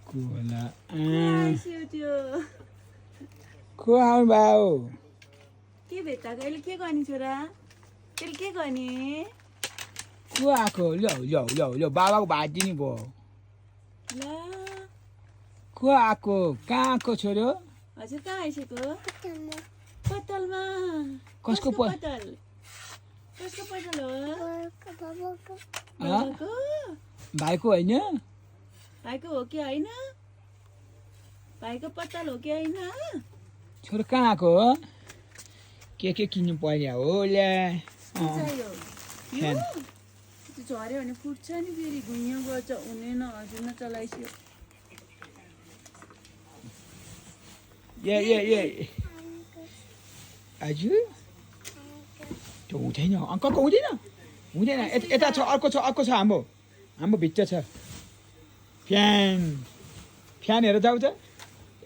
को होला आइस्यो त्यो को आउनु भयो के भेट्टा अहिले के गर्ने छोरा त्यसले के गर्ने को आएको ल्याउ बाबाको भात दिने भयो ल को आएको कहाँ आएको छोरो हजुर कहाँ आइसक्यो पत्तलमा कसको पत्तल कसको पत्तल हो बाबाको भाइको होइन भाइको हो कि होइन भाइको पत्तल हो कि होइन छोरो कहाँ आएको हो के किन्नु पर्यो हो ल्या चाहियो यो त्यो झऱ्यो भने फुट्छ नि फेरि घुइँयो गर्छ हुनेन हजुर नचलाइस्यो ए हजुर त्यो हुँदैन अङ्कलको हुँदैन यता छ अर्को छ हाम्रो भित्र छ फ्यान हेर जाऊ त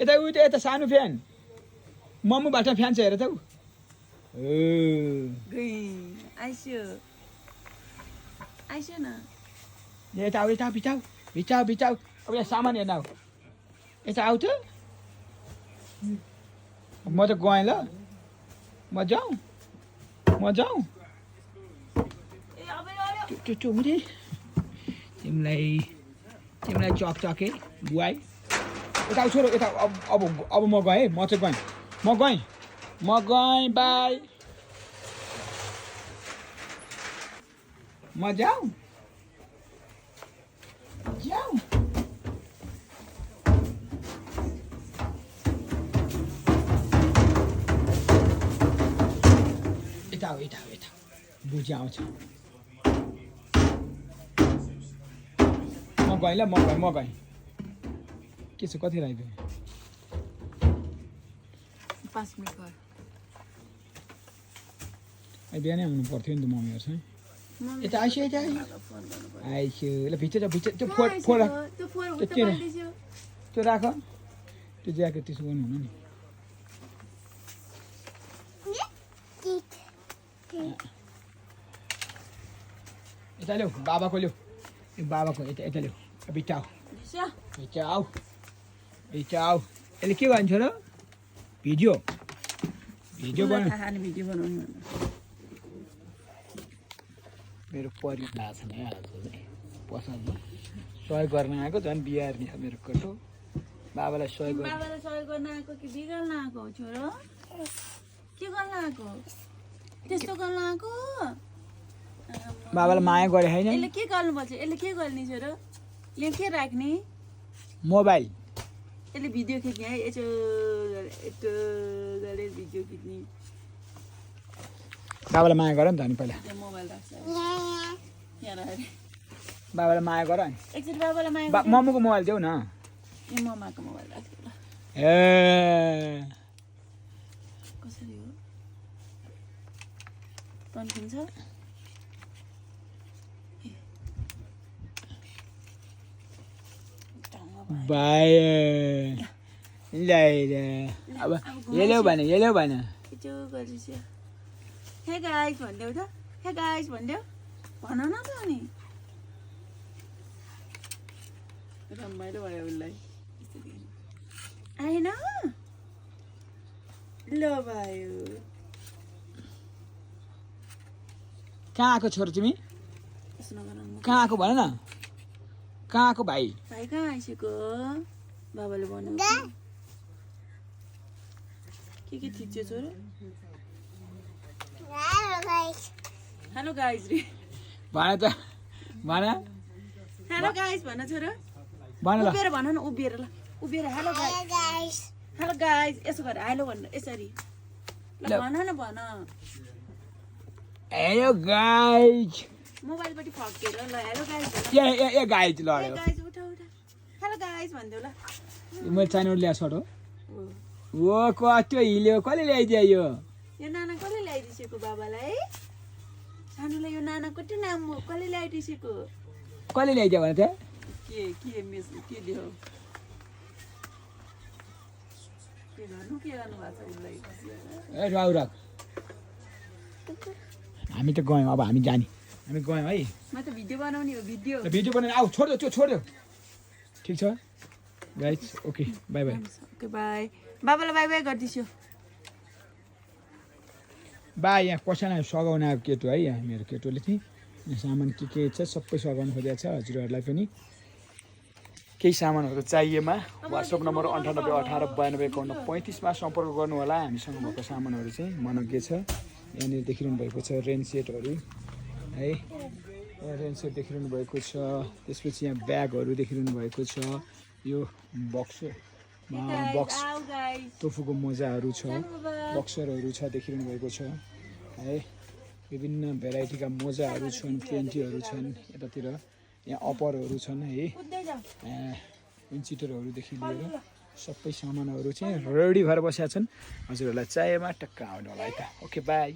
यता उयो यता सानो फ्यान मम्मीबाट फ्यान छ हेर त आइस्यो न यता आऊ भित्राउ अब यहाँ सामान हेर्न आऊ यता आऊ त म त गएँ ल म जाउँ त्यो हुँदैन तिमीलाई चकचके बुवाई यता छोरो यता अब म गएँ म गएँ बाई म जाउँ यता बुझी आउँछ म गएँ ल म गएँ के छ कति लाग्यो 5 मिनट भयो बिहानै आउनु पर्थ्यो नि त मम्मीहरूसँग यता आइस्यो ल भित्र त्यो फोर राख त्यो राख त्यो ज्याकेट त्यसो गर्नु हुनु नि यता ल्याऊ बाबाको ल्याऊ यता ल्याऊ भित्र आऊ यसले के भन्छ र भिडियो बनाउनु मेरो परिवार भएको छैन आज पसलमा सहयोग गर्न आएको झन् बिहार नि मेरो कटो बाबालाई सहयोग गर्न आएको कि बिगार्न आएको छोरो के गर्न आएको त्यस्तो गर्न आएको बाबालाई माया गरे होइन यसले के गर्नुपर्छ यसले के गर्ने छोरो यहाँ के राख्ने मोबाइल यसले भिडियो खिच्ने है यस्तो गरेर भिडियो खिच्ने बाबालाई माया गर नि त अनि पहिला मोबाइल राख्छ बाबालाई माया गर नि एकचोटि बाबालाई माया मम्मीको मोबाइल देऊ न ए मम्माको मोबाइल राख्छु ल ए कसरी हो तन्किन्छ बाई अब हेल्यो भने हे गाइस भन्देऊ त हे गाइस भन्देऊ भन न त अनि रमाइलो भयो उसलाई आएन ल भयो कहाँ आएको छोरो तिमी कहाँ आएको भन न कहाँ आएको भाइ कहाँ आइसक्यो बाबाले बनाउँछ के थिच्यो छोरो हेलो गाइस रे भन त भन हेलो गाइस भन छोरो भन ल उभिएर भन न उभिएर हेलो गाइस यसो गर हेलो भन्नु यसरी ल भन न भन हेलो गाइस मोबाइलपट्टि फर्केर ल हेलो गाइस भन ए गाइस ल गाइस उठा हेलो गाइस भन्देऊ ल मैले चाहिने ल्याएको सर्ट हो कस्तो हिल्यो कसले ल्याइदियो यो नाना कसले ल्याइदिसेको बाबालाई सानोलाई यो नाना कति नाम हो कसले ल्याइदिसेको कसले ल्याइदियो भने त के मेस के दियो के गर्नु भएको छ उसलाई ए राख हामी त गयौँ अब हामी जाने हामी गयौँ है म त भिडियो बनाउने हो भिडियो बनाउने आऊ छोड्यो त्यो छोड्यो ठिक छ guys okay by by okay by बाबालाई बाई बाई गरिदिन्छु बा यहाँ कसैलाई सघाउन आएको केटो है यहाँ मेरो केटोले चाहिँ यहाँ सामान के छ सबै सघाउनु खोजेको छ हजुरहरूलाई पनि केही सामानहरू चाहिएमा वाट्सएप नम्बर 9818925135 मा सम्पर्क गर्नु होला हामीसँग भएको सामानहरू चाहिँ मनग्य छ यहाँनिर देखिरहनु भएको छ रेन सेटहरू है रेन सेट देखिरहनु भएको छ त्यसपछि यहाँ ब्यागहरू देखिरहनु भएको छ यो बक्स टोफुको मोजाहरू छ बक्सरहरू छ देखिरहनु भएको छ है विभिन्न भेराइटीका मोजाहरू छन् प्यान्टीहरू छन् यतातिर यहाँ अप्परहरू छन् है विन्चिटरहरूदेखि लिएर सबै सामानहरू चाहिँ रेडी भएर बसेका छन् हजुरहरूलाई चाहिएमा टक्क आउनु होला है त ओके बाई